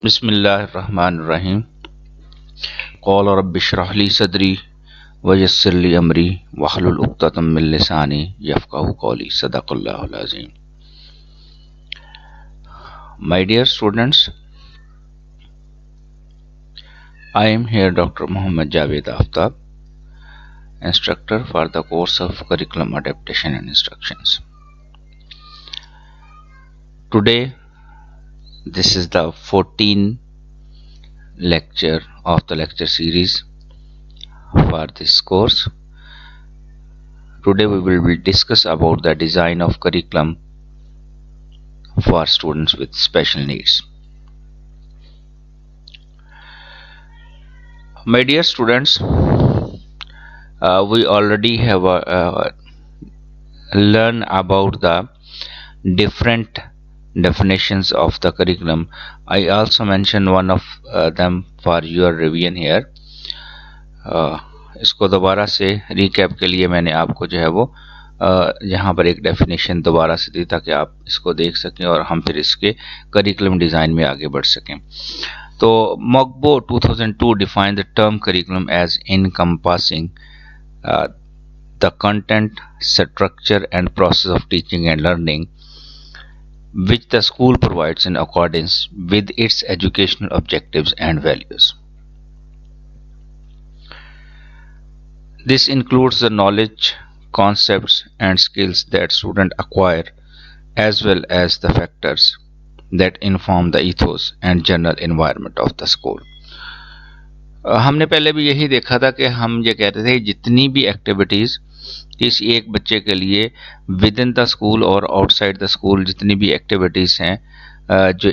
बिस्मिल्लाहिर्रहमानिर्रहीम। क़ाल रब्बि इश्रह ली सदरी वयस्सिर ली अमरी वहलुल उक़दतम मिन लिसानी यफ़क़हू क़ौली। सदक़ल्लाहुल अज़ीम। My dear students, I am here Dr. Muhammad Javed Aftab, instructor for the course of Curriculum Adaptation and Instructions. Today, this is the 14th lecture of the lecture series for this course. Today we will discuss about the design of curriculum for students with special needs. My dear students, we already have learned about the different definitions of the curriculum. I also mentioned one of them for your revision here. इसको दोबारा से recap के लिए मैंने आपको जो है वो यहाँ पर एक डेफिनेशन दोबारा से दी ताकि आप इसको देख सकें और हम फिर इसके करिकुलम डिज़ाइन में आगे बढ़ सकें। तो Mogbo 2002 defined the term curriculum as encompassing the content, structure and process of teaching and learning which the school provides in accordance with its educational objectives and values. This includes the knowledge, concepts and skills that students acquire as well as the factors that inform the ethos and general environment of the school. हमने पहले भी यही देखा था कि हम ये कहते थे जितनी भी एक्टिविटीज़ किसी एक बच्चे के लिए विद इन द स्कूल और आउटसाइड द स्कूल जितनी भी एक्टिविटीज़ हैं जो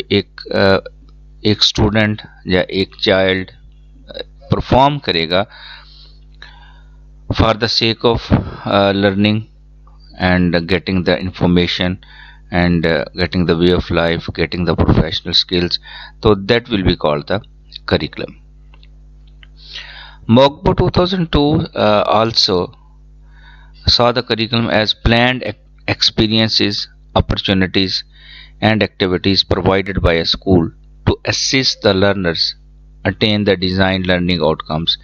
एक स्टूडेंट या एक चाइल्ड परफॉर्म करेगा for the sake of learning and getting the information and getting the way of life, getting the professional skills, so that will be called the curriculum. Mogbo 2002 also saw the curriculum as planned experiences, opportunities and activities provided by a school to assist the learners attain the designed learning outcomes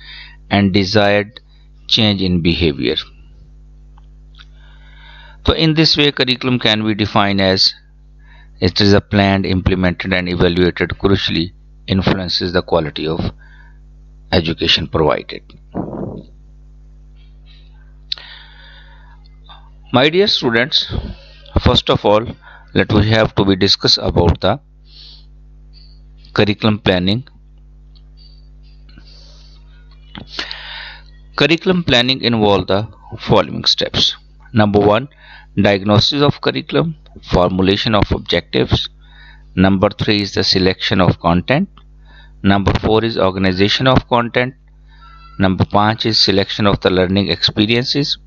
and desired change in behavior. So in this way curriculum can be defined as it is a planned, implemented and evaluated crucially influences the quality of education provided. My dear students, first of all we have to discuss about the curriculum planning. Curriculum planning involves the following steps. Number 1, diagnosis of curriculum, formulation of objectives. Number 3 is the selection of content. Number 4 is organization of content. Number 5 is selection of the learning experiences,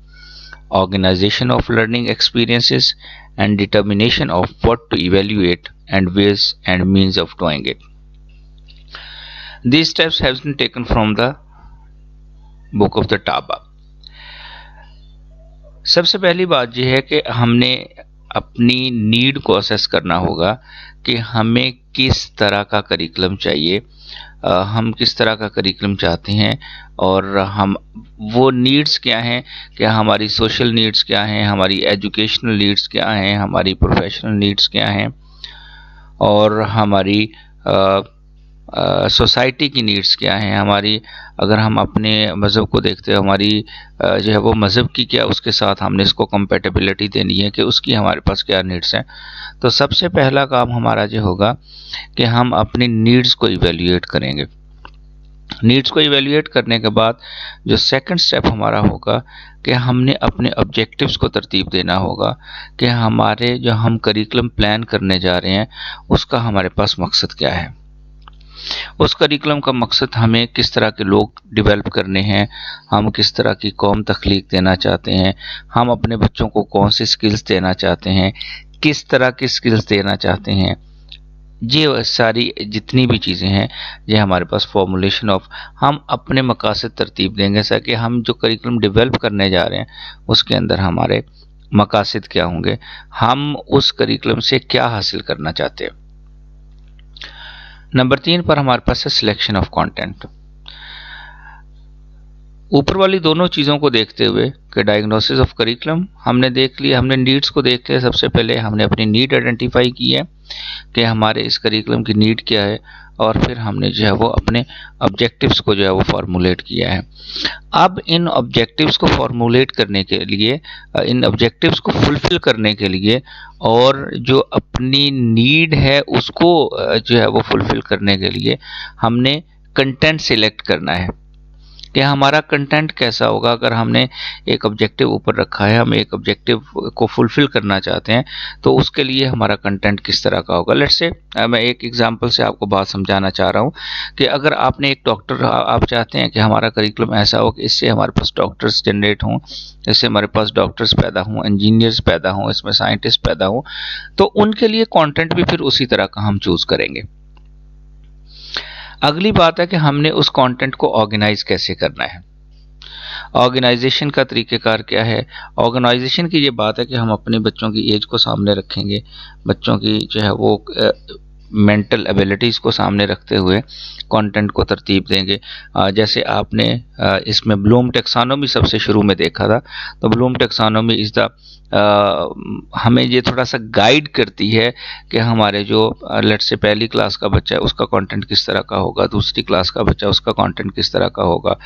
organization of learning experiences and determination of what to evaluate and ways and means of doing it. These steps have been taken from the book of the Taba. सबसे पहली बात यह है कि हमने अपनी need को assess करना होगा कि हमें किस तरह का करिकुलम चाहिए, हम किस तरह का करिकुलम चाहते हैं और हम वो नीड्स क्या हैं, क्या हमारी सोशल नीड्स क्या हैं, हमारी एजुकेशनल नीड्स क्या हैं, हमारी प्रोफेशनल नीड्स क्या हैं और हमारी सोसाइटी की नीड्स क्या हैं, हमारी अगर हम अपने मज़हब को देखते हैं हमारी जो है वो मज़हब की क्या उसके साथ हमने इसको कंपेटेबिलिटी देनी है कि उसकी हमारे पास क्या नीड्स हैं। तो सबसे पहला काम हमारा जो होगा कि हम अपनी नीड्स को इवेल्युएट करेंगे। नीड्स को इवेल्युएट करने के बाद जो सेकंड स्टेप हमारा होगा कि हमने अपने ऑब्जेक्टिव्स को तरतीब देना होगा कि हमारे जो हम करिकुलम प्लान करने जा रहे हैं उसका हमारे पास मकसद क्या है। उस करिकुलम का मकसद हमें किस तरह के लोग डेवलप करने हैं, हम किस तरह की कौम तख्लीक देना चाहते हैं, हम अपने बच्चों को कौन सी स्किल्स देना चाहते हैं, किस तरह की स्किल्स देना चाहते हैं। ये सारी जितनी भी चीज़ें हैं ये हमारे पास फॉर्मुलेशन ऑफ हम अपने मकासद तरतीब देंगे ताकि हम जो करिकुलम डेवलप करने जा रहे हैं उसके अंदर हमारे मकासद क्या होंगे, हम उस करिकुलम से क्या हासिल करना चाहते हैं। नंबर 3 पर हमारे पास है सिलेक्शन ऑफ कंटेंट। ऊपर वाली दोनों चीज़ों को देखते हुए कि डायग्नोसिस ऑफ करिकुलम हमने देख लिया, हमने नीड्स को देख लिया। सबसे पहले हमने अपनी नीड आइडेंटिफाई की है कि हमारे इस करिकुलम की नीड क्या है, और फिर हमने जो है वो अपने ऑब्जेक्टिव्स को जो है वो फॉर्मुलेट किया है। अब इन ऑब्जेक्टिव्स को फॉर्मुलेट करने के लिए, इन ऑब्जेक्टिव्स को फुलफिल करने के लिए, और जो अपनी नीड है उसको जो है वो फुलफिल करने के लिए हमने कंटेंट सिलेक्ट करना है कि हमारा कंटेंट कैसा होगा। अगर हमने एक ऑब्जेक्टिव ऊपर रखा है, हम एक ऑब्जेक्टिव को फुलफिल करना चाहते हैं, तो उसके लिए हमारा कंटेंट किस तरह का होगा। लेट्स से मैं एक एग्जांपल से आपको बात समझाना चाह रहा हूँ कि अगर आपने एक डॉक्टर, आप चाहते हैं कि हमारा करिकुलम ऐसा हो कि इससे हमारे पास डॉक्टर्स जनरेट हों, इससे हमारे पास डॉक्टर्स पैदा हों, इंजीनियर्स पैदा हों, इसमें साइंटिस्ट पैदा हों, तो उनके लिए कंटेंट भी फिर उसी तरह का हम चूज करेंगे। अगली बात है कि हमने उस कंटेंट को ऑर्गेनाइज कैसे करना है। ऑर्गेनाइजेशन का तरीक़ेकार क्या है। ऑर्गेनाइजेशन की ये बात है कि हम अपने बच्चों की एज को सामने रखेंगे, बच्चों की जो है वो मेंटल एबिलिटीज़ को सामने रखते हुए कंटेंट को तरतीब देंगे। जैसे आपने इसमें ब्लूम टेक्सोनोमी सबसे शुरू में देखा था, तो ब्लूम टेक्सोनोमी इज़ द हमें ये थोड़ा सा गाइड करती है कि हमारे जो लेट्स से पहली क्लास का बच्चा है उसका कंटेंट किस तरह का होगा, दूसरी क्लास का बच्चा उसका कंटेंट किस तरह का होगा,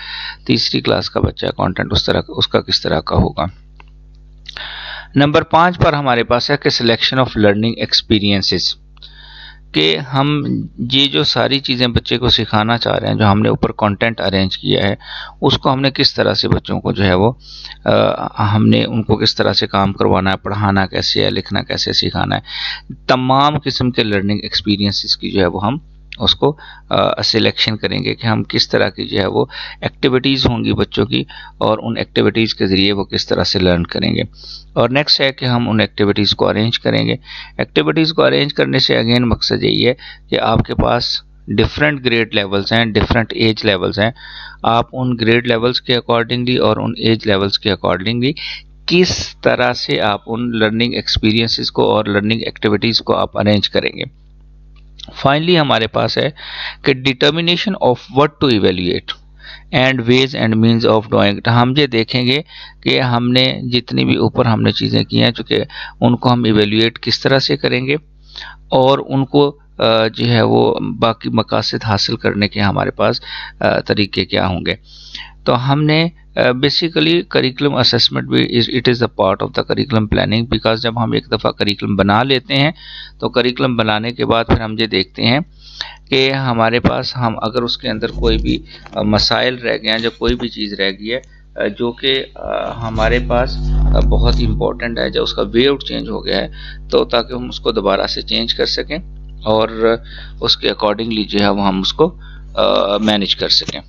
तीसरी क्लास का बच्चा कंटेंट उसका किस तरह का होगा। नंबर 5 पर हमारे पास है कि सिलेक्शन ऑफ लर्निंग एक्सपीरियंसेस, कि हम ये जो सारी चीज़ें बच्चे को सिखाना चाह रहे हैं, जो हमने ऊपर कंटेंट अरेंज किया है, उसको हमने किस तरह से बच्चों को जो है वो हमने उनको किस तरह से काम करवाना है, पढ़ाना कैसे है, लिखना कैसे सिखाना है। तमाम किस्म के लर्निंग एक्सपीरियंसेस की जो है वो हम उसको सिलेक्शन करेंगे कि हम किस तरह की जो है वो एक्टिविटीज़ होंगी बच्चों की, और उन एक्टिविटीज़ के ज़रिए वो किस तरह से लर्न करेंगे। और नेक्स्ट है कि हम उन एक्टिविटीज़ को अरेंज करेंगे। एक्टिविटीज़ को अरेंज करने से अगेन मकसद यही है कि आपके पास डिफरेंट ग्रेड लेवल्स हैं, डिफरेंट एज लेवल्स हैं, आप उन ग्रेड लेवल्स के अकॉर्डिंगली और उन एज लेवल्स के अकॉर्डिंगली किस तरह से आप उन लर्निंग एक्सपीरियंसेस को और लर्निंग एक्टिविटीज़ को आप अरेंज करेंगे। फाइनली हमारे पास है कि determination of what to evaluate and ways and means of doing. हम ये देखेंगे कि हमने जितनी भी ऊपर हमने चीज़ें की हैं, चूँकि उनको हम इवेल्युएट किस तरह से करेंगे और उनको जो है वो बाकी मकासद हासिल करने के हमारे पास तरीके क्या होंगे। तो हमने बेसिकली करिकुलम असेसमेंट भी it is the part of the curriculum planning, because जब हम एक दफ़ा करिकुलम बना लेते हैं तो करिकुलम बनाने के बाद फिर हम ये देखते हैं कि हमारे पास हम अगर उसके अंदर कोई भी मसाइल रह गए हैं, जब कोई भी चीज़ रह गई है जो कि हमारे पास बहुत इम्पोर्टेंट है, जब उसका वे आउट चेंज हो गया है, तो ताकि हम उसको दोबारा से चेंज कर सकें और उसके अकॉर्डिंगली जो है वो हम उसको मैनेज कर सकें।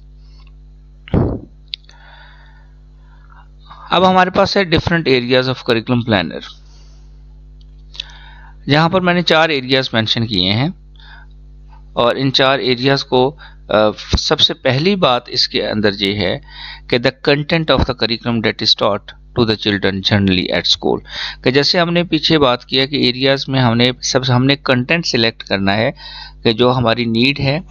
अब हमारे पास है different areas of curriculum planner, जहाँ पर मैंने 4 एरियाज मेंशन किए हैं, और इन 4 एरियाज को सबसे पहली बात इसके अंदर ये है कि the content of the curriculum that is taught to the children generally at school, कि जैसे हमने पीछे बात किया कि एरियाज में हमने कंटेंट सिलेक्ट करना है कि जो हमारी नीड है,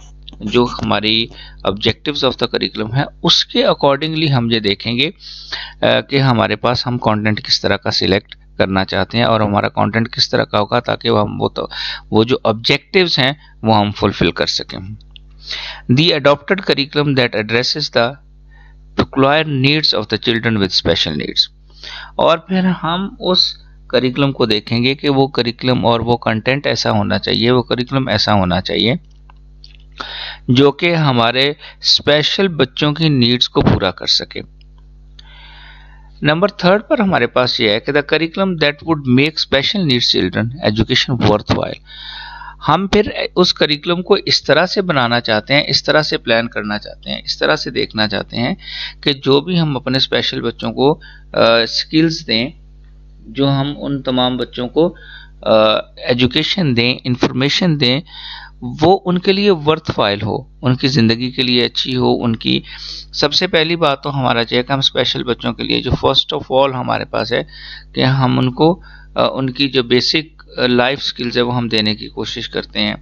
जो हमारी ऑब्जेक्टिव्स ऑफ द करिकुलम है, उसके अकॉर्डिंगली हम ये देखेंगे कि हमारे पास हम कंटेंट किस तरह का सिलेक्ट करना चाहते हैं और हमारा कंटेंट किस तरह का होगा, ताकि वो जो ऑब्जेक्टिव्स हैं वो हम फुलफिल कर सकें। The adopted curriculum that addresses the peculiar needs of the children with special needs, और फिर हम उस करिकुलम को देखेंगे कि वो करिकुलम और वो कंटेंट ऐसा होना चाहिए, वो करिकुलम ऐसा होना चाहिए जो कि हमारे स्पेशल बच्चों की नीड्स को पूरा कर सके। नंबर 3 पर हमारे पास ये है कि the curriculum that would make special needs children education worthwhile. हम फिर उस करिकुलम को इस तरह से बनाना चाहते हैं, इस तरह से प्लान करना चाहते हैं, इस तरह से देखना चाहते हैं कि जो भी हम अपने स्पेशल बच्चों को स्किल्स दें, जो हम उन तमाम बच्चों को एजुकेशन दें, इंफॉर्मेशन दें, वो उनके लिए वर्थवाइल हो, उनकी ज़िंदगी के लिए अच्छी हो। उनकी सबसे पहली बात तो हमारा चाहिए कि हम स्पेशल बच्चों के लिए जो फर्स्ट ऑफ ऑल हमारे पास है कि हम उनको उनकी जो बेसिक लाइफ स्किल्स है वो हम देने की कोशिश करते हैं।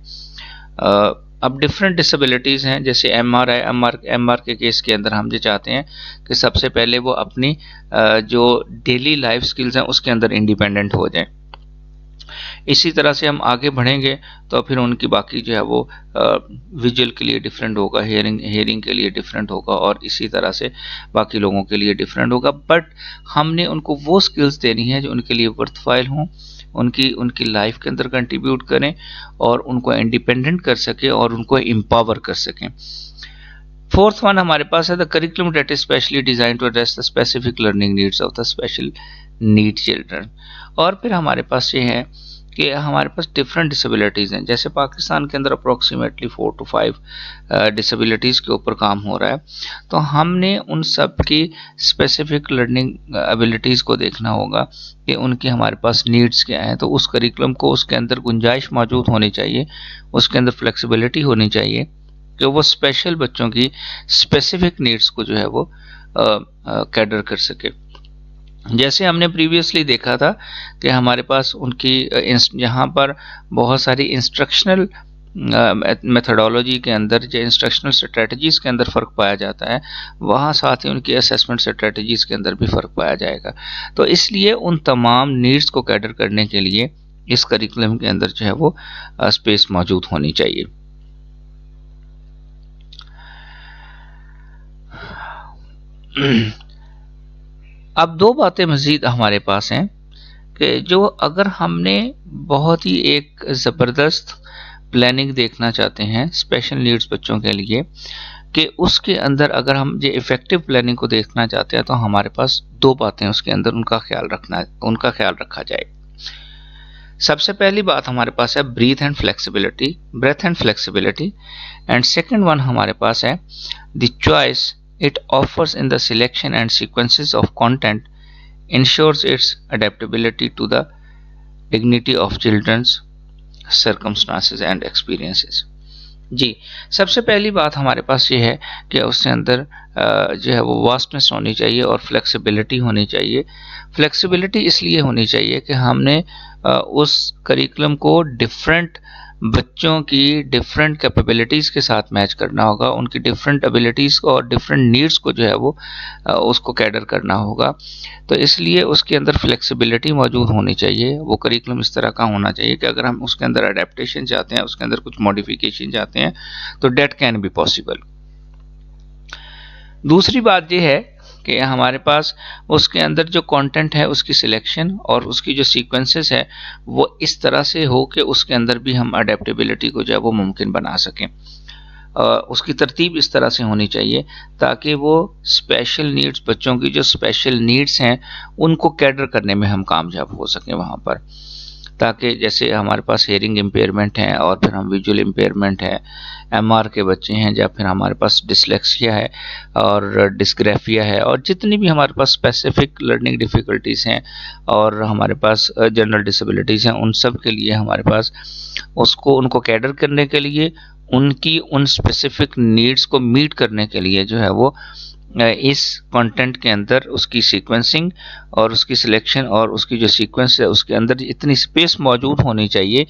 अब डिफरेंट डिसेबिलिटीज़ हैं, जैसे एमआर के केस के अंदर हम ये चाहते हैं कि सबसे पहले वो अपनी जो डेली लाइफ स्किल्स हैं उसके अंदर इंडिपेंडेंट हो जाएं। इसी तरह से हम आगे बढ़ेंगे तो फिर उनकी बाकी जो है वो विजुअल के लिए डिफरेंट होगा, हेयरिंग के लिए डिफरेंट होगा, और इसी तरह से बाकी लोगों के लिए डिफरेंट होगा। बट हमने उनको वो स्किल्स देनी है जो उनके लिए वर्थवाइल हों, उनकी लाइफ के अंदर कंट्रीब्यूट करें और उनको इंडिपेंडेंट कर सकें और उनको एम्पावर कर सकें। फोर्थ वन हमारे पास है the curriculum that is specially design to address the specific learning needs of the special need children. और फिर हमारे पास ये है कि हमारे पास डिफरेंट डिसेबिलिटीज़ हैं, जैसे पाकिस्तान के अंदर अप्रोक्सीमेटली 4 to 5 डिसेबिलिटीज़ के ऊपर काम हो रहा है। तो हमने उन सब की स्पेसिफिक लर्निंग एबिलिटीज़ को देखना होगा कि उनकी हमारे पास नीड्स क्या हैं। तो उस करिकुलम को उसके अंदर गुंजाइश मौजूद होनी चाहिए, उसके अंदर फ्लेक्सिबिलिटी होनी चाहिए कि वो स्पेशल बच्चों की स्पेसिफिक नीड्स को जो है वो कैटर कर सके। जैसे हमने प्रीवियसली देखा था कि हमारे पास उनकी यहाँ पर बहुत सारी इंस्ट्रक्शनल मेथडोलॉजी के अंदर, जो इंस्ट्रक्शनल स्ट्रेटजीज़ के अंदर फ़र्क पाया जाता है, वहाँ साथ ही उनकी असेसमेंट स्ट्रेटजीज़ के अंदर भी फ़र्क पाया जाएगा। तो इसलिए उन तमाम नीड्स को कैटर करने के लिए इस करिकुलम के अंदर जो है वो स्पेस मौजूद होनी चाहिए। अब दो बातें मज़ीद हमारे पास हैं कि जो अगर हमने बहुत ही एक ज़बरदस्त प्लानिंग देखना चाहते हैं स्पेशल नीड्स बच्चों के लिए, कि उसके अंदर अगर हम ये इफ़ेक्टिव प्लानिंग को देखना चाहते हैं तो हमारे पास दो बातें उसके अंदर उनका ख्याल रखा जाए। सबसे पहली बात हमारे पास है breadth and flexibility, and second one हमारे पास है the choice it offers in the selection and sequences of content ensures its adaptability to the dignity of children's circumstances and experiences। जी, सबसे पहली बात हमारे पास ये है कि उसके अंदर जो है वो वास्टनेस होनी चाहिए और फ्लेक्सिबिलिटी होनी चाहिए। फ्लेक्सिबिलिटी इसलिए होनी चाहिए कि हमने उस करिकुलम को डिफरेंट बच्चों की डिफरेंट कैपेबिलिटीज़ के साथ मैच करना होगा, उनकी डिफरेंट एबिलिटीज़ को और डिफरेंट नीड्स को जो है वो उसको कैटर करना होगा। तो इसलिए उसके अंदर फ्लेक्सिबिलिटी मौजूद होनी चाहिए। वो करिकुलम इस तरह का होना चाहिए कि अगर हम उसके अंदर अडेप्टेशन चाहते हैं, उसके अंदर कुछ मॉडिफिकेशन चाहते हैं, तो डेट कैन बी पॉसिबल। दूसरी बात ये है कि हमारे पास उसके अंदर जो कंटेंट है उसकी सिलेक्शन और उसकी जो सीक्वेंसेस है वो इस तरह से हो कि उसके अंदर भी हम अडेप्टेबिलिटी को जो है वो मुमकिन बना सकें। उसकी तरतीब इस तरह से होनी चाहिए ताकि वो स्पेशल नीड्स बच्चों की जो स्पेशल नीड्स हैं उनको कैटर करने में हम कामयाब हो सकें वहाँ पर। ताकि जैसे हमारे पास हेयरिंग इम्पेयरमेंट है और फिर हम विजुअल इम्पेयरमेंट है, एमआर के बच्चे हैं, या फिर हमारे पास डिसलेक्सिया है और डिस्ग्राफिया है, और जितनी भी हमारे पास स्पेसिफिक लर्निंग डिफ़िकल्टीज़ हैं और हमारे पास जनरल डिसेबिलिटीज़ हैं, उन सब के लिए हमारे पास उनको कैटर करने के लिए, उनकी उन स्पेसिफिक नीड्स को मीट करने के लिए जो है वो इस कंटेंट के अंदर उसकी सीक्वेंसिंग और उसकी सिलेक्शन और उसकी जो सीक्वेंस है उसके अंदर इतनी स्पेस मौजूद होनी चाहिए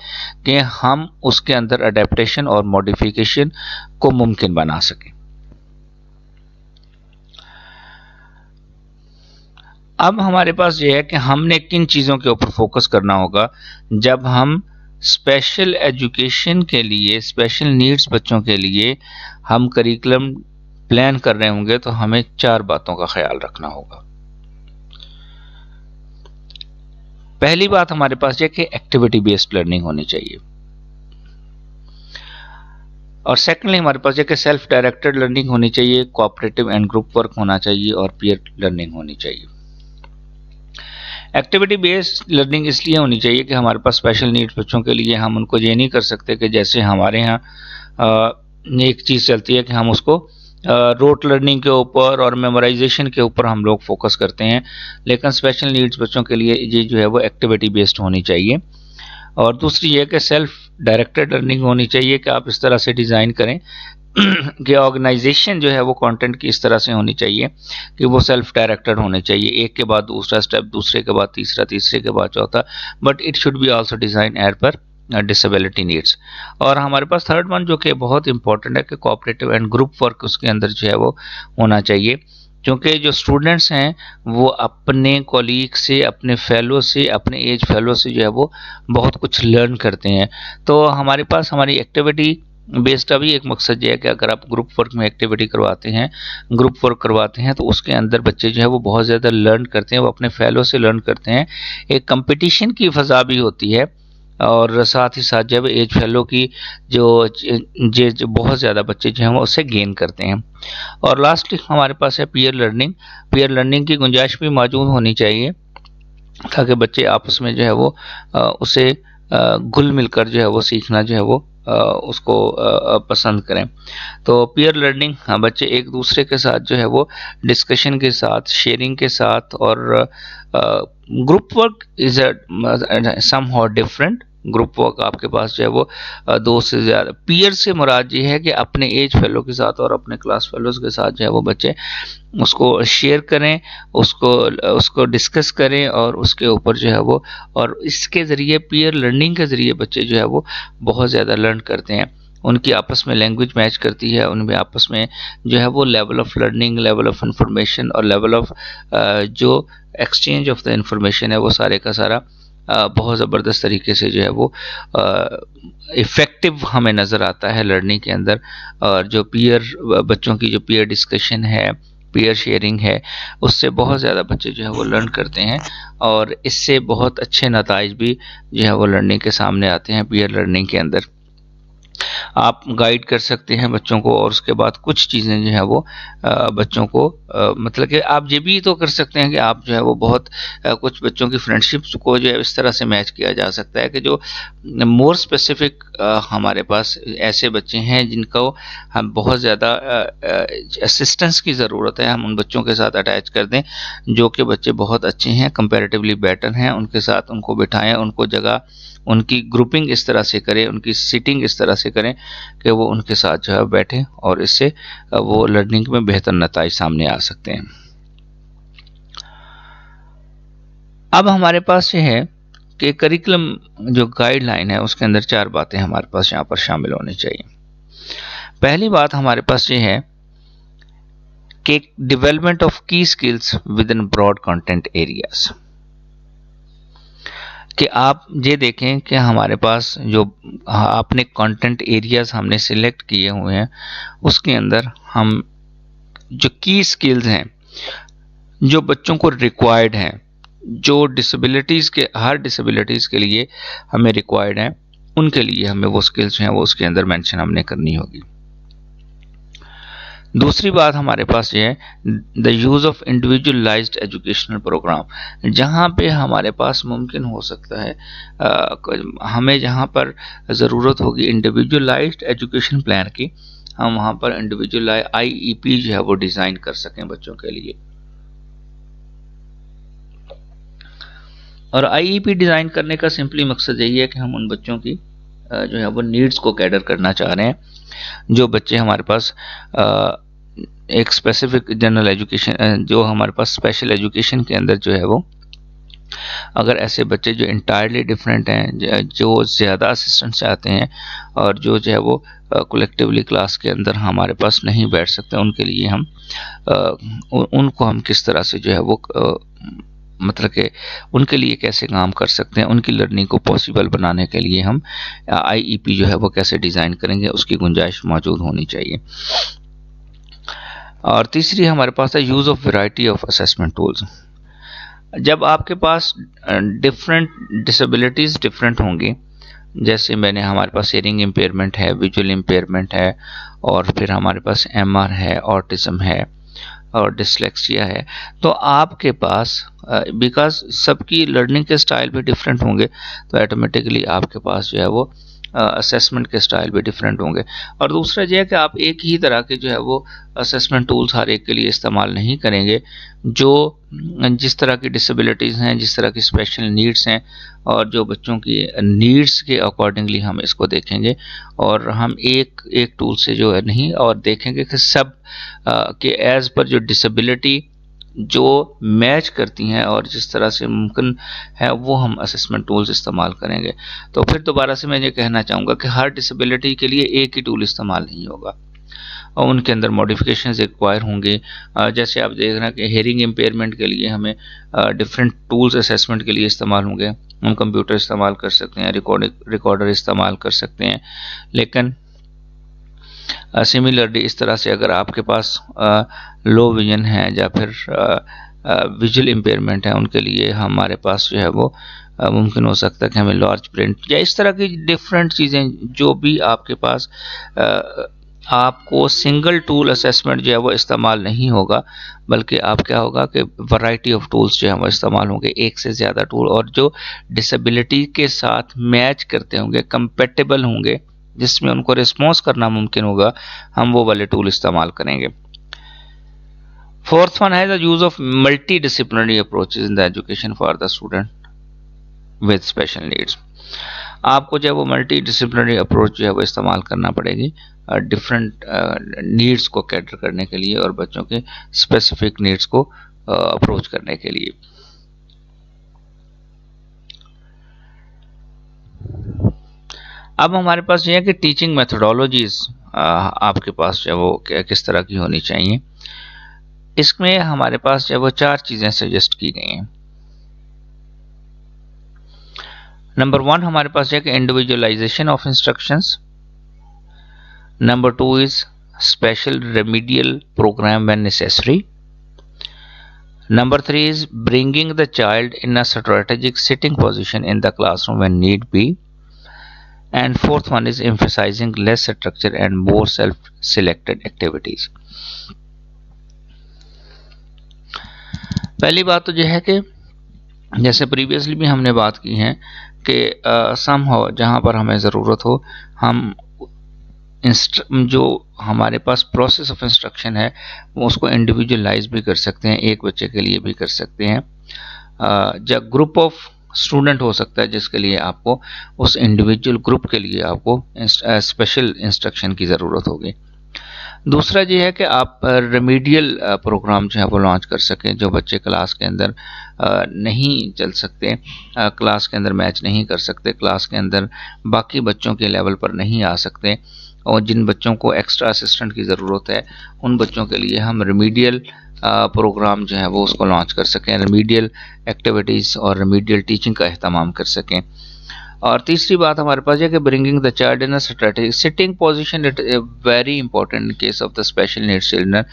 कि हम उसके अंदर अडेप्टेशन और मॉडिफिकेशन को मुमकिन बना सकें। अब हमारे पास ये है कि हमने किन चीज़ों के ऊपर फोकस करना होगा जब हम स्पेशल एजुकेशन के लिए, स्पेशल नीड्स बच्चों के लिए हम करिकुलम प्लान कर रहे होंगे। तो हमें 4 बातों का ख्याल रखना होगा। पहली बात हमारे पास है कि एक्टिविटी बेस्ड लर्निंग होनी चाहिए, और सेकेंडली हमारे पास है कि सेल्फ डायरेक्टेड लर्निंग होनी चाहिए, कोऑपरेटिव एंड ग्रुप वर्क होना चाहिए और पीयर लर्निंग होनी चाहिए। एक्टिविटी बेस्ड लर्निंग इसलिए होनी चाहिए कि हमारे पास स्पेशल नीड्स बच्चों के लिए हम उनको ये नहीं कर सकते कि जैसे हमारे यहाँ एक चीज़ चलती है कि हम उसको रोट लर्निंग के ऊपर और मेमोराइजेशन के ऊपर हम लोग फोकस करते हैं, लेकिन स्पेशल नीड्स बच्चों के लिए ये जो है वो एक्टिविटी बेस्ड होनी चाहिए। और दूसरी ये कि सेल्फ डायरेक्टेड लर्निंग होनी चाहिए कि आप इस तरह से डिज़ाइन करें कि ऑर्गेनाइजेशन जो है वो कंटेंट की इस तरह से होनी चाहिए कि वो सेल्फ डायरेक्टेड होने चाहिए, एक के बाद दूसरा स्टेप, दूसरे के बाद तीसरा, तीसरे के बाद चौथा, but it should be also design as per disability needs. और हमारे पास थर्ड वन जो कि बहुत इंपॉर्टेंट है कि कोऑपरेटिव एंड ग्रुप वर्क उसके अंदर जो है वो होना चाहिए, क्योंकि जो स्टूडेंट्स हैं वो अपने कॉलीग से, अपने फेलो से, अपने एज फेलो से जो है वो बहुत कुछ लर्न करते हैं। तो हमारे पास हमारी एक्टिविटी बेस्ड का भी एक मकसद ये है कि अगर आप ग्रुप वर्क में एक्टिविटी करवाते हैं, ग्रुप वर्क करवाते हैं, तो उसके अंदर बच्चे जो है वो बहुत ज़्यादा लर्न करते हैं, वो अपने फेलो से लर्न करते हैं। एक कंपटीशन की फ़ज़ा भी होती है, और साथ ही साथ जब एज फेलो की जो बहुत ज़्यादा बच्चे जो हैं वो उससे गेन करते हैं। और लास्टली हमारे पास है पीयर लर्निंग। पीयर लर्निंग की गुंजाइश भी मौजूद होनी चाहिए, ताकि बच्चे आपस में जो है वो उसे घुल मिलकर जो है वो सीखना जो है वो उसको पसंद करें। तो पीयर लर्निंग, हाँ, बच्चे एक दूसरे के साथ जो है वो डिस्कशन के साथ, शेयरिंग के साथ, और group work is somehow different. Group work आपके पास जो है वो दो से ज़्यादा, पीयर से मुराद ये है कि अपने एज फेलो के साथ और अपने क्लास फेलोज के साथ जो है वो बच्चे उसको शेयर करें, उसको उसको डिस्कस करें, और उसके ऊपर जो है वो, और इसके ज़रिए पीयर लर्निंग के ज़रिए बच्चे जो है वो बहुत ज़्यादा लर्न करते हैं। उनकी आपस में लैंग्वेज मैच करती है, उनमें आपस में जो है वो level of learning, level of information और लेवल ऑफ जो एक्सचेंज ऑफ द इंफॉर्मेशन है वो सारे का सारा बहुत ज़बरदस्त तरीके से जो है वो इफ़ेक्टिव हमें नज़र आता है लर्निंग के अंदर। और जो पीयर बच्चों की जो पीयर डिस्कशन है, पीयर शेयरिंग है, उससे बहुत ज़्यादा बच्चे जो है वो लर्न करते हैं, और इससे बहुत अच्छे नताइज भी जो है वो लर्निंग के सामने आते हैं पीयर लर्निंग के अंदर। आप गाइड कर सकते हैं बच्चों को, और उसके बाद कुछ चीज़ें जो है वो बच्चों को मतलब कि आप ये भी तो कर सकते हैं कि आप जो है वो बहुत कुछ बच्चों की फ्रेंडशिप्स को जो है इस तरह से मैच किया जा सकता है कि जो मोर स्पेसिफिक हमारे पास ऐसे बच्चे हैं जिनको हम बहुत ज़्यादा असिस्टेंस की ज़रूरत है, हम उन बच्चों के साथ अटैच कर दें जो कि बच्चे बहुत अच्छे हैं, कंपैरेटिवली बेटर हैं, उनके साथ उनको बिठाएं, उनको जगह, उनकी ग्रुपिंग इस तरह से करें, उनकी सीटिंग इस तरह से करें कि वो उनके साथ जो है बैठें, और इससे वो लर्निंग में बेहतर नताइज सामने आ सकते हैं। अब हमारे पास ये है कि करिकुलम जो गाइडलाइन है उसके अंदर 4 बातें हमारे पास यहाँ पर शामिल होनी चाहिए। पहली बात हमारे पास ये है कि डेवलपमेंट ऑफ की skills within broad content areas, कि आप ये देखें कि हमारे पास जो अपने कंटेंट एरियाज हमने सिलेक्ट किए हुए हैं उसके अंदर हम जो की स्किल्स हैं, जो बच्चों को रिक्वायर्ड हैं, जो डिसेबिलिटीज़ के, हर डिसेबिलिटीज़ के लिए हमें रिक्वायर्ड हैं, उनके लिए हमें वो स्किल्स हैं वो उसके अंदर मेंशन हमने करनी होगी। दूसरी बात हमारे पास ये है the use of individualised educational programme, जहाँ पे हमारे पास मुमकिन हो सकता है हमें जहाँ पर ज़रूरत होगी इंडिविजुअलाइज्ड एजुकेशन प्लान की, हम वहाँ पर इंडिविजुअल IEP जो है वो डिज़ाइन कर सकें बच्चों के लिए। और IEP डिज़ाइन करने का सिंपली मकसद यही है कि हम उन बच्चों की जो है वो नीड्स को कैटर करना चाह रहे हैं। जो बच्चे हमारे पास एक स्पेसिफिक जनरल एजुकेशन, जो हमारे पास स्पेशल एजुकेशन के अंदर जो है वो, अगर ऐसे बच्चे जो इंटायरली डिफरेंट हैं, जो ज़्यादा असिस्टेंस चाहते हैं, और जो है वो कलेक्टिवली क्लास के अंदर हमारे पास नहीं बैठ सकते, उनके लिए हम उनको हम किस तरह से जो है वो मतलब कि उनके लिए कैसे काम कर सकते हैं, उनकी लर्निंग को पॉसिबल बनाने के लिए हम IEP जो है वो कैसे डिज़ाइन करेंगे, उसकी गुंजाइश मौजूद होनी चाहिए। और तीसरी हमारे पास है use of variety of assessment tools. जब आपके पास डिफरेंट डिसेबिलिटीज़ डिफरेंट होंगी, जैसे मैंने, हमारे पास हियरिंग इम्पेयरमेंट है, विजुअल इम्पेयरमेंट है, और फिर हमारे पास MR है, ऑटिज़म है, और डिसलेक्सिया है, तो आपके पास बिकॉज सबकी लर्निंग के स्टाइल भी डिफरेंट होंगे, तो ऑटोमेटिकली आपके पास जो है वो असेसमेंट के स्टाइल भी डिफरेंट होंगे। और दूसरा ये है कि आप एक ही तरह के जो है वो असेसमेंट टूल्स हर एक के लिए इस्तेमाल नहीं करेंगे। जो जिस तरह की डिसेबिलिटीज़ हैं, जिस तरह की स्पेशल नीड्स हैं, और जो बच्चों की नीड्स के अकॉर्डिंगली हम इसको देखेंगे, और हम एक एक टूल से जो है नहीं, और देखेंगे कि सब के एज़ पर जो डिसेबिलिटी जो मैच करती हैं और जिस तरह से मुमकिन है वो हम असेसमेंट टूल्स इस्तेमाल करेंगे। तो फिर दोबारा से मैं ये कहना चाहूँगा कि हर डिसेबिलिटी के लिए एक ही टूल इस्तेमाल नहीं होगा और उनके अंदर मॉडिफिकेशंस रिक्वायर होंगे। जैसे आप देख रहे हैं कि हेयरिंग इम्पेयरमेंट के लिए हमें डिफरेंट टूल्स असेसमेंट के लिए इस्तेमाल होंगे। हम कंप्यूटर इस्तेमाल कर सकते हैं, रिकॉर्डर इस्तेमाल कर सकते हैं, लेकिन सिमिलरली इस तरह से अगर आपके पास लो विजन है या फिर विजुअल इम्पेयरमेंट है, उनके लिए हमारे पास जो है वो मुमकिन हो सकता है कि हमें लार्ज प्रिंट या इस तरह की डिफरेंट चीज़ें जो भी आपके पास आपको सिंगल टूल असेसमेंट जो है वो इस्तेमाल नहीं होगा, बल्कि आप क्या होगा कि वैरायटी ऑफ टूल्स जो है वो इस्तेमाल होंगे, एक से ज़्यादा टूल, और जो डिसेबिलिटी के साथ मैच करते होंगे, कंपेटेबल होंगे, जिसमें उनको रिस्पॉन्स करना मुमकिन होगा, हम वो वाले टूल इस्तेमाल करेंगे। फोर्थ वन है the use of multi disciplinary approaches in the education for the student with special needs. आपको जो है वो मल्टी डिसिप्लिनरी अप्रोच जो है वो इस्तेमाल करना पड़ेगी डिफरेंट नीड्स को कैटर करने के लिए और बच्चों के स्पेसिफिक नीड्स को अप्रोच करने के लिए। अब हमारे पास ये है कि टीचिंग मेथोडोलॉजीज आपके पास जो है वो किस तरह की होनी चाहिए। इसमें हमारे पास जो है वो 4 चीज़ें सजेस्ट की गई हैं। नंबर 1 हमारे पास है कि individualisation of instructions. Number 2 is special remedial programme when necessary. Number 3 is bringing the child in a strategic sitting position in the classroom when need be. And fourth one is emphasizing less structure and more self-selected activities. पहली बात तो यह है कि जैसे previously भी हमने बात की है कि सम हो जहाँ पर हमें ज़रूरत हो, हम जो हमारे पास प्रोसेस ऑफ इंस्ट्रक्शन है वो उसको इंडिविजुअलाइज भी कर सकते हैं, एक बच्चे के लिए भी कर सकते हैं, जब ग्रुप ऑफ स्टूडेंट हो सकता है जिसके लिए आपको उस इंडिविजुअल ग्रुप के लिए आपको स्पेशल इंस्ट्रक्शन की ज़रूरत होगी। दूसरा ये है कि आप रेमेडियल प्रोग्राम जो है वो लॉन्च कर सकें, जो बच्चे क्लास के अंदर नहीं चल सकते, क्लास के अंदर मैच नहीं कर सकते, क्लास के अंदर बाकी बच्चों के लेवल पर नहीं आ सकते, और जिन बच्चों को एक्स्ट्रा असिस्टेंट की ज़रूरत है उन बच्चों के लिए हम रेमेडियल प्रोग्राम जो है वो उसको लॉन्च कर सकें, रेमेडियल एक्टिविटीज़ और रेमेडियल टीचिंग का अहतमाम कर सकें। और तीसरी बात हमारे पास है कि bringing the child in a strategic sitting position, it very important in case of the special needs children.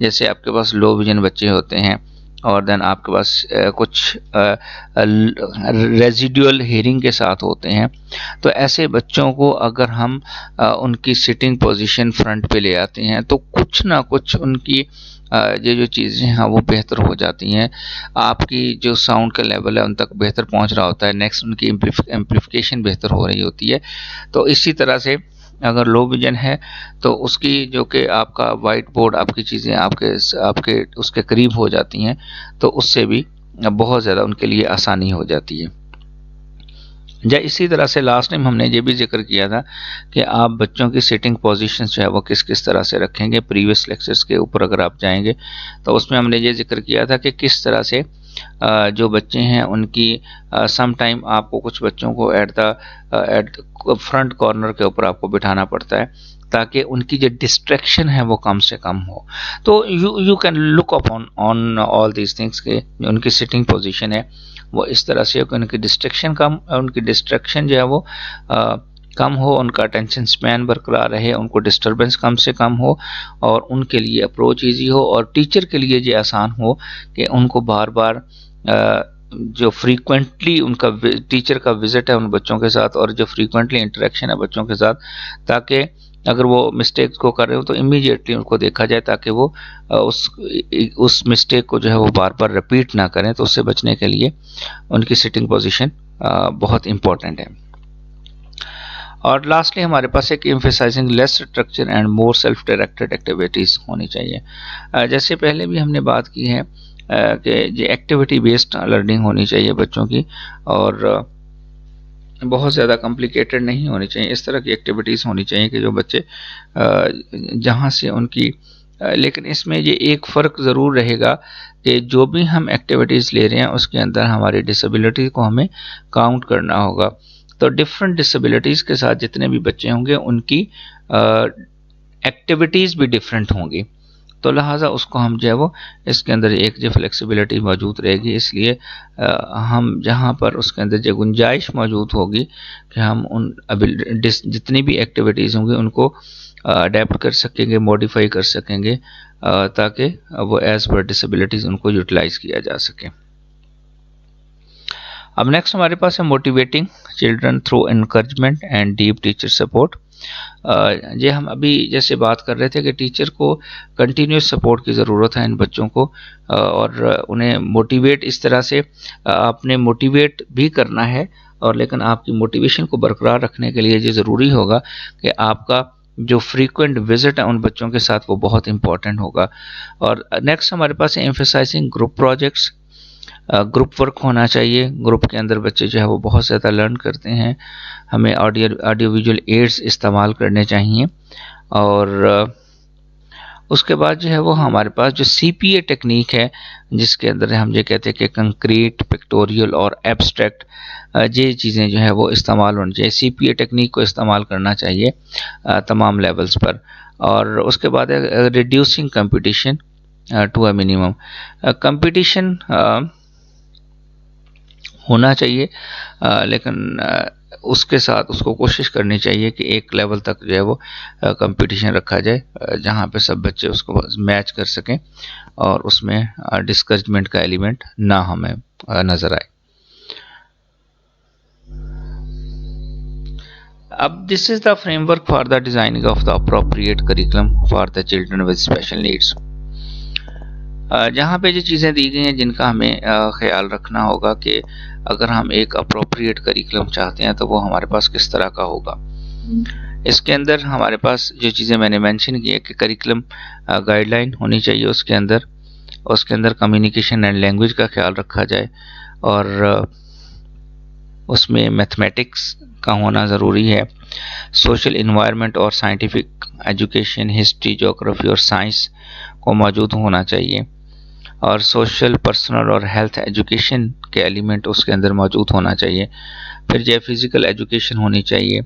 जैसे आपके पास लो विजन बच्चे होते हैं और देन आपके पास कुछ रेजिडुअल हेयरिंग के साथ होते हैं, तो ऐसे बच्चों को अगर हम उनकी सिटिंग पोजीशन फ्रंट पे ले आते हैं तो कुछ ना कुछ उनकी ये जो चीज़ें हैं वो बेहतर हो जाती हैं, आपकी जो साउंड का लेवल है उन तक बेहतर पहुंच रहा होता है, नेक्स्ट उनकी एम्प्लीफिकेशन बेहतर हो रही होती है। तो इसी तरह से अगर लो विजन है तो उसकी जो कि आपका वाइट बोर्ड आपकी चीज़ें आपके उसके करीब हो जाती हैं, तो उससे भी बहुत ज़्यादा उनके लिए आसानी हो जाती है। या इसी तरह से लास्ट टाइम हमने ये भी जिक्र किया था कि आप बच्चों की सिटिंग पोजीशन जो है वो किस किस तरह से रखेंगे। प्रीवियस लेक्चर्स के ऊपर अगर आप जाएंगे तो उसमें हमने ये जिक्र किया था कि किस तरह से जो बच्चे हैं उनकी सम टाइम आपको कुछ बच्चों को एट फ्रंट कॉर्नर के ऊपर आपको बिठाना पड़ता है ताकि उनकी जो डिस्ट्रैक्शन है वो कम से कम हो। तो you can look upon on all these things के उनकी सिटिंग पोजीशन है वो इस तरह से कि उनकी डिस्ट्रैक्शन जो है वो कम हो, उनका अटेंशन स्पैन बरकरार रहे, उनको डिस्टर्बेंस कम से कम हो और उनके लिए अप्रोच ईजी हो, और टीचर के लिए ये आसान हो कि उनको बार बार जो फ्रीक्वेंटली उनका टीचर का विजिट है उन बच्चों के साथ और जो फ्रीक्वेंटली इंटरेक्शन है बच्चों के साथ, ताकि अगर वो मिस्टेक्स को कर रहे हो तो इमीडिएटली उनको देखा जाए ताकि वो उस मिस्टेक को जो है वो बार बार रिपीट ना करें। तो उससे बचने के लिए उनकी सिटिंग पोजीशन बहुत इम्पोर्टेंट है। और लास्टली हमारे पास एक emphasizing less structure and more self directed activities होनी चाहिए। जैसे पहले भी हमने बात की है कि ये एक्टिविटी बेस्ड लर्निंग होनी चाहिए बच्चों की, और बहुत ज़्यादा कॉम्प्लिकेटेड नहीं होनी चाहिए। इस तरह की एक्टिविटीज़ होनी चाहिए कि जो बच्चे जहाँ से उनकी लेकिन इसमें ये एक फ़र्क ज़रूर रहेगा कि जो भी हम एक्टिविटीज़ ले रहे हैं उसके अंदर हमारी डिसेबिलिटी को हमें काउंट करना होगा। तो डिफरेंट डिसेबिलिटीज़ के साथ जितने भी बच्चे होंगे उनकी एक्टिविटीज़ भी डिफरेंट होंगी, तो लिहाजा उसको हम जो है वो इसके अंदर एक जो फ्लेक्सिबिलिटी मौजूद रहेगी। इसलिए हम जहाँ पर उसके अंदर जो गुंजाइश मौजूद होगी कि हम उन जितनी भी एक्टिविटीज़ होंगी उनको अडेप्ट कर सकेंगे, मॉडिफाई कर सकेंगे, ताकि वो एज़ पर डिसेबिलिटीज़ उनको यूटिलाइज किया जा सके। अब नेक्स्ट हमारे पास है motivating children through encouragement and deep teacher support. ये हम अभी जैसे बात कर रहे थे कि टीचर को कंटिन्यूस सपोर्ट की ज़रूरत है इन बच्चों को, और उन्हें मोटिवेट इस तरह से आपने मोटिवेट भी करना है, और लेकिन आपकी मोटिवेशन को बरकरार रखने के लिए ये ज़रूरी होगा कि आपका जो फ्रीक्वेंट विजिट है उन बच्चों के साथ वो बहुत इंपॉर्टेंट होगा। और नेक्स्ट हमारे पास है emphasizing group projects. Group work होना चाहिए, ग्रुप के अंदर बच्चे जो है वो बहुत ज़्यादा लर्न करते हैं। हमें ऑडियो विजुअल एड्स इस्तेमाल करने चाहिए। और उसके बाद जो है वो हमारे पास जो CPA टेक्निक है, जिसके अंदर हम ये कहते हैं कि कंक्रीट, पिक्टोरियल और एब्स्ट्रैक्ट, ये चीज़ें जो है वो इस्तेमाल होनी चाहिए। CPA टेक्निक को इस्तेमाल करना चाहिए तमाम लेवल्स पर। और उसके बाद है reducing competition to a minimum. Competition होना चाहिए, लेकिन उसके साथ उसको कोशिश करनी चाहिए कि एक लेवल तक जो है वो कंपटीशन रखा जाए, जहाँ पे सब बच्चे उसको मैच कर सकें और उसमें डिस्करेजमेंट का एलिमेंट ना हमें नज़र आए। अब this is the framework for the designing of the appropriate curriculum for the children with special needs. जहाँ पे जो चीज़ें दी गई हैं जिनका हमें ख्याल रखना होगा कि अगर हम एक अप्रोप्रिएट करिकुलम चाहते हैं तो वो हमारे पास किस तरह का होगा। इसके अंदर हमारे पास जो चीज़ें मैंने मेंशन की है कि करिकुलम गाइडलाइन होनी चाहिए, उसके अंदर कम्युनिकेशन एंड लैंग्वेज का ख्याल रखा जाए, और उसमें मैथमेटिक्स का होना ज़रूरी है। सोशल इन्वायरमेंट और साइंटिफिक एजुकेशन, हिस्ट्री, ज्योग्राफी और साइंस को मौजूद होना चाहिए, और सोशल, पर्सनल और हेल्थ एजुकेशन के एलिमेंट उसके अंदर मौजूद होना चाहिए। फिर जो फिज़िकल एजुकेशन होनी चाहिए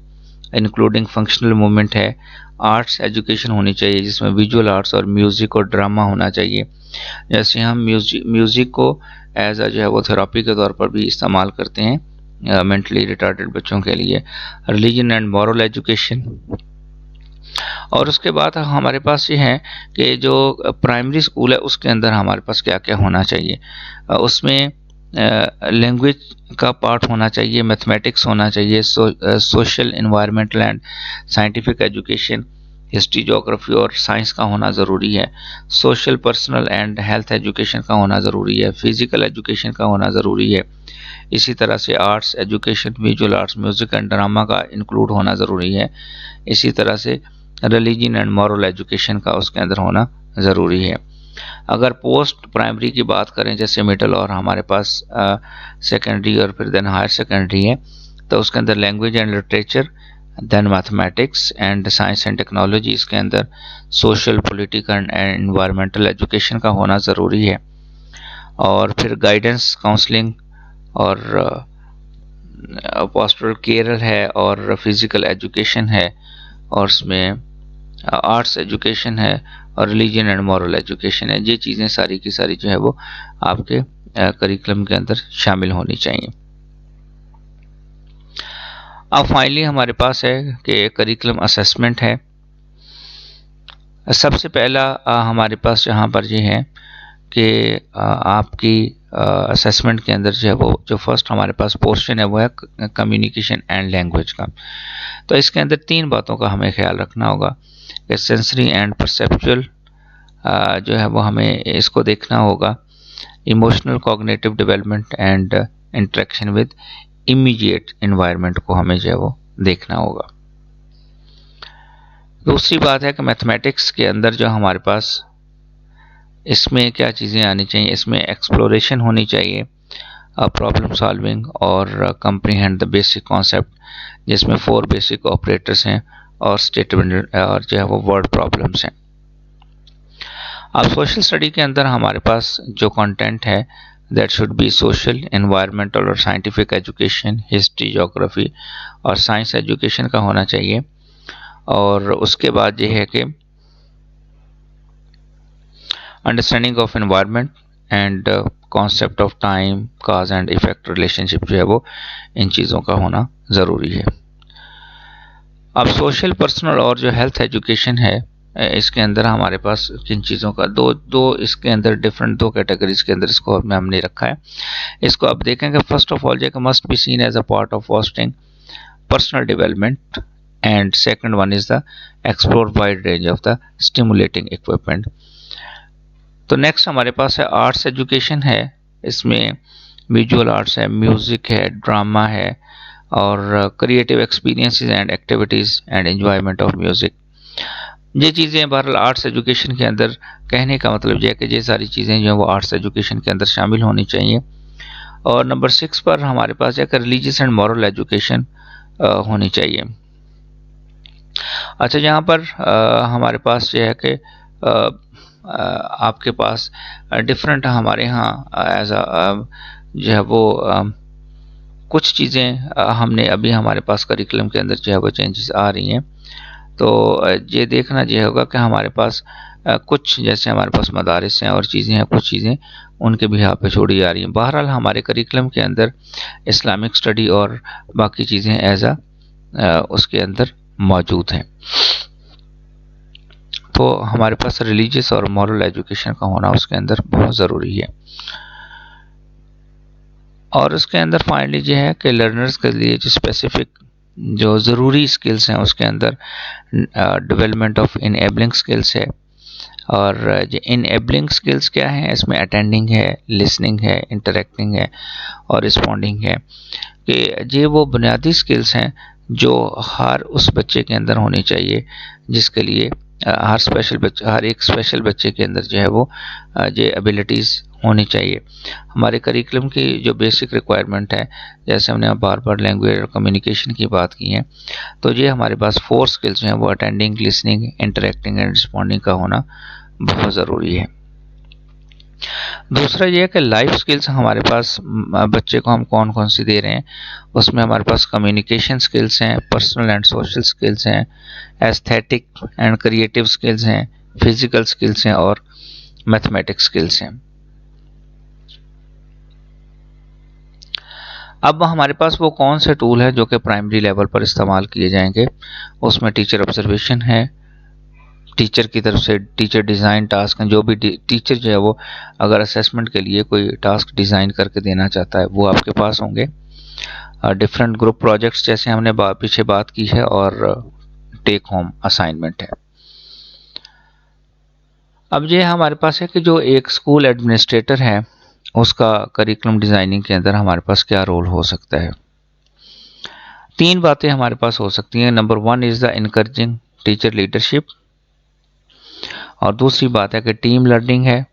इंक्लूडिंग फंक्शनल मूवमेंट है। आर्ट्स एजुकेशन होनी चाहिए जिसमें विजुअल आर्ट्स और म्यूज़िक और ड्रामा होना चाहिए। जैसे हम म्यूज़िक को एज जो है वो थेरापी के तौर पर भी इस्तेमाल करते हैं मेंटली रिटार्डेड बच्चों के लिए। Religion and moral education. और उसके बाद हमारे पास ये है कि जो प्राइमरी स्कूल है उसके अंदर हमारे पास क्या क्या होना चाहिए। उसमें लैंग्वेज का पार्ट होना चाहिए, मैथमेटिक्स होना चाहिए, social, environmental and scientific education, history, geography और साइंस का होना ज़रूरी है। Social, personal and health education का होना ज़रूरी है। फिज़िकल एजुकेशन का होना ज़रूरी है। इसी तरह से arts education, visual arts, music and drama का इंक्लूड होना ज़रूरी है। इसी तरह से रिलीजन एंड मॉरल एजुकेशन का उसके अंदर होना ज़रूरी है। अगर पोस्ट प्राइमरी की बात करें जैसे मिडिल और हमारे पास सेकेंडरी और फिर देन हायर सेकेंडरी है, तो उसके अंदर language and literature, then mathematics and science and technology, इसके अंदर social, political and environmental education का होना ज़रूरी है। और फिर गाइडेंस, काउंसलिंग और पास्टोरल केयर है, और फिज़िकल एजुकेशन है, और उसमें आर्ट्स एजुकेशन है, और रिलीजन एंड मॉरल एजुकेशन है। ये चीज़ें सारी की सारी जो है वो आपके करिकुलम के अंदर शामिल होनी चाहिए। अब फाइनली हमारे पास है कि करिकुलम असेसमेंट है। सबसे पहला हमारे पास यहाँ पर ये है कि आपकी असेसमेंट के अंदर जो है वो जो फर्स्ट हमारे पास पोर्शन है वो है कम्युनिकेशन एंड लैंग्वेज का। तो इसके अंदर 3 बातों का हमें ख्याल रखना होगा कि सेंसरी एंड परसेप्चुअल जो है वो हमें इसको देखना होगा, emotional, cognitive development and interaction with immediate environment को हमें जो है वो देखना होगा। दूसरी बात है कि मैथमेटिक्स के अंदर जो हमारे पास इसमें क्या चीज़ें आनी चाहिए, इसमें एक्सप्लोरेशन होनी चाहिए, प्रॉब्लम सॉल्विंग और कंप्रीहेंड द बेसिक कॉन्सेप्ट, जिसमें 4 बेसिक ऑपरेटर्स हैं और स्टेटमेंट और जो है वो वर्ड प्रॉब्लम्स हैं। अब सोशल स्टडी के अंदर हमारे पास जो कंटेंट है that should be social, environmental और साइंटिफिक एजुकेशन, हिस्ट्री, ज्योग्राफी और साइंस एजुकेशन का होना चाहिए। और उसके बाद ये है कि understanding of environment and concept of time, cause and effect relationship जो है वो इन चीज़ों का होना ज़रूरी है। अब सोशल, पर्सनल और जो हेल्थ एजुकेशन है इसके अंदर हमारे पास किन चीज़ों का दो दो इसके अंदर डिफरेंट दो कैटेगरीज के अंदर इसको हमने रखा है। इसको आप देखेंगे फर्स्ट ऑफ ऑल जो must be seen as a part of fostering personal development and second one is the explore wide range of the stimulating equipment. तो नेक्स्ट हमारे पास है आर्ट्स एजुकेशन है। इसमें विजुअल आर्ट्स है, म्यूजिक है, drama है और creative experiences and activities and enjoyment of music. ये चीज़ें बहरहाल आर्ट्स एजुकेशन के अंदर, कहने का मतलब यह है कि ये सारी चीज़ें जो है वो आर्ट्स एजुकेशन के अंदर शामिल होनी चाहिए। और नंबर 6 पर हमारे पास है कि रिलीजियस एंड मॉरल एजुकेशन होनी चाहिए। अच्छा, यहाँ पर हमारे पास ये है कि आपके पास डिफरेंट हमारे यहाँ एज जो है वो कुछ चीज़ें हमने अभी हमारे पास करिकुलम के अंदर जो है वो चेंजेस आ रही हैं। तो ये देखना ये होगा कि हमारे पास कुछ जैसे हमारे पास मदारिस हैं और चीज़ें हैं, कुछ चीज़ें उनके भी यहाँ पे छोड़ी जा रही हैं। बहरहाल हमारे करिकुलम के अंदर इस्लामिक स्टडी और बाकी चीज़ें एज उसके अंदर मौजूद हैं। तो हमारे पास रिलीजियस और मॉरल एजुकेशन का होना उसके अंदर बहुत ज़रूरी है। और उसके अंदर फाइनली ये है कि लर्नर्स के लिए जो स्पेसिफिक जो ज़रूरी स्किल्स हैं उसके अंदर डेवलपमेंट ऑफ इनेबलिंग स्किल्स है। और जो इनेबलिंग स्किल्स क्या हैं, इसमें अटेंडिंग है, लिसनिंग है, इंटरेक्टिंग है और रिस्पॉन्डिंग है, कि ये वो बुनियादी स्किल्स हैं जो हर उस बच्चे के अंदर होनी चाहिए जिसके लिए हर एक स्पेशल बच्चे के अंदर जो है वो ये एबिलिटीज़ होनी चाहिए। हमारे करिकुलम की जो बेसिक रिक्वायरमेंट है, जैसे हमने बार बार लैंग्वेज और कम्युनिकेशन की बात की है, तो ये हमारे पास 4 स्किल्स जो हैं वो attending, listening, interacting and responding का होना बहुत ज़रूरी है। दूसरा ये है कि लाइफ स्किल्स हमारे पास बच्चे को हम कौन कौन सी दे रहे हैं। उसमें हमारे पास कम्युनिकेशन स्किल्स हैं, पर्सनल एंड सोशल स्किल्स हैं, एस्थेटिक एंड क्रिएटिव स्किल्स हैं, फिजिकल स्किल्स हैं और मैथमेटिक्स स्किल्स हैं। अब हमारे पास वो कौन से टूल है जो कि प्राइमरी लेवल पर इस्तेमाल किए जाएंगे। उसमें टीचर ऑब्जर्वेशन है, टीचर की तरफ से टीचर डिज़ाइन टास्क हैं। जो भी टीचर जो है वो अगर असेसमेंट के लिए कोई टास्क डिज़ाइन करके देना चाहता है वो आपके पास होंगे। डिफरेंट ग्रुप प्रोजेक्ट्स जैसे हमने पीछे बात की है और टेक होम असाइनमेंट है। अब ये हमारे पास है कि जो एक स्कूल एडमिनिस्ट्रेटर है उसका करिकुलम डिज़ाइनिंग के अंदर हमारे पास क्या रोल हो सकता है। 3 बातें हमारे पास हो सकती हैं। Number 1 is the encouraging teacher leadership, और दूसरी बात है कि टीम लर्निंग है,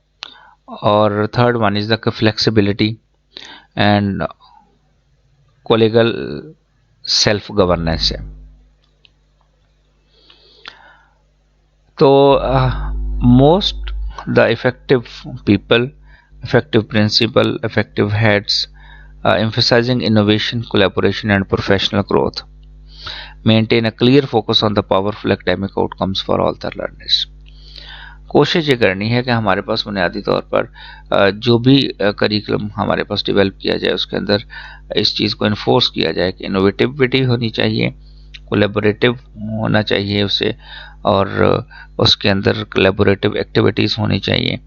और third one is the flexibility and Kollegal self governance है। तो most the effective people, effective principal, effective heads, emphasizing innovation, collaboration and professional growth, maintain a clear focus on the powerful academic outcomes for all the learners। कोशिश ये करनी है कि हमारे पास बुनियादी तौर पर जो भी करिकुलम हमारे पास डेवलप किया जाए उसके अंदर इस चीज़ को इन्फोर्स किया जाए कि इनोवेटिविटी होनी चाहिए, कोलैबोरेटिव होना चाहिए उसे, और उसके अंदर कोलैबोरेटिव एक्टिविटीज़ होनी चाहिए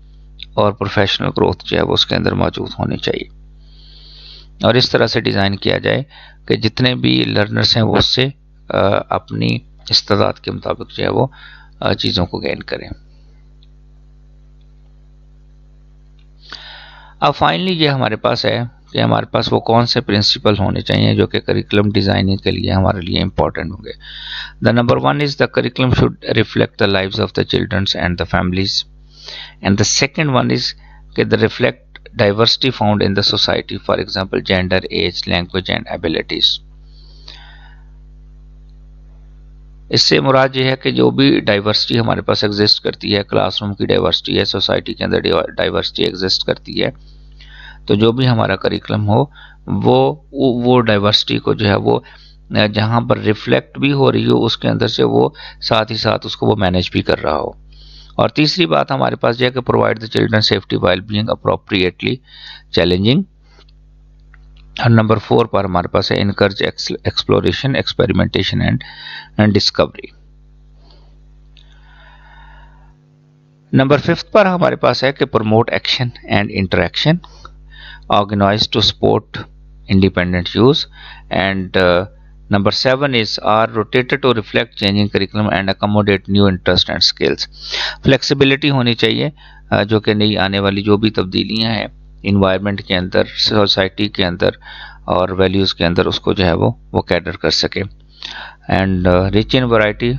और प्रोफेशनल ग्रोथ जो है वो उसके अंदर मौजूद होनी चाहिए। और इस तरह से डिज़ाइन किया जाए कि जितने भी लर्नर्स हैं वो उससे अपनी इस्तेदाद के मुताबिक जो है वो चीज़ों को गेन करें। अब फाइनली ये हमारे पास है कि हमारे पास वो कौन से प्रिंसिपल होने चाहिए जो कि करिकुलम डिज़ाइनिंग के लिए हमारे लिए इम्पोर्टेंट होंगे। The number 1 is the curriculum should reflect the lives of the children's and the families, and the second one is that they reflect diversity found in the society, for example gender, age, language and abilities। इससे मुराद ये है कि जो भी diversity हमारे पास exist करती है, classroom की डाइवर्सिटी है, सोसाइटी के अंदर डाइवर्सिटी एग्जिस्ट करती है, तो जो भी हमारा करिकुलम हो वो डाइवर्सिटी को जो है वो जहाँ पर रिफ्लेक्ट भी हो रही हो उसके अंदर से वो साथ ही साथ उसको वो मैनेज भी कर रहा हो। और तीसरी बात हमारे पास यह है कि provide the children safety while being appropriately challenging. और नंबर 4 पर हमारे पास है encourage exploration, experimentation and discovery. Number 5 पर हमारे पास है कि promote action and interaction, organise to support independent use, and number 7 is are rotated to reflect changing curriculum and accommodate new interest and skills। Flexibility होनी चाहिए जो कि नई आने वाली जो भी तब्दीलियां हैं इन्वायरमेंट के अंदर, सोसाइटी के अंदर और वैल्यूज़ के अंदर, उसको जो है वो कैटर कर सके। And rich in variety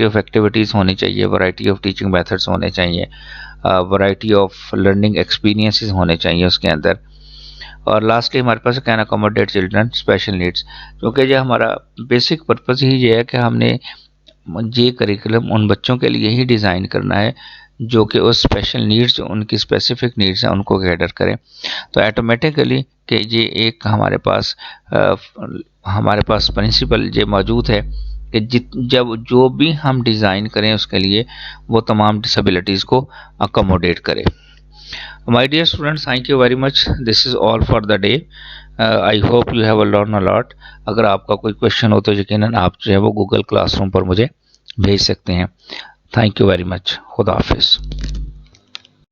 of activities होनी चाहिए, वैरायटी ऑफ टीचिंग मेथड्स होने चाहिए, वैरायटी ऑफ लर्निंग एक्सपीरियंसेस होने चाहिए उसके अंदर। और लास्टली हमारे पास can accommodate children special needs, क्योंकि जो हमारा बेसिक पर्पस ही ये है कि हमने ये करिकुलम उन बच्चों के लिए ही डिज़ाइन करना है जो कि उस स्पेशल नीड्स, जो उनकी स्पेसिफिक नीड्स हैं, उनको कैटर करें। तो ऑटोमेटिकली कि ये एक हमारे पास प्रिंसिपल ये मौजूद है कि जब जो भी हम डिज़ाइन करें उसके लिए वो तमाम डिसेबिलिटीज़ को अकोमोडेट करे। My dear students, thank you very much. This is all for the day. I hope you have learned a lot. अगर आपका कोई क्वेश्चन हो तो यकीनन आप जो है वो गूगल क्लासरूम पर मुझे भेज सकते हैं। Thank you very much. खुदा हाफिज़।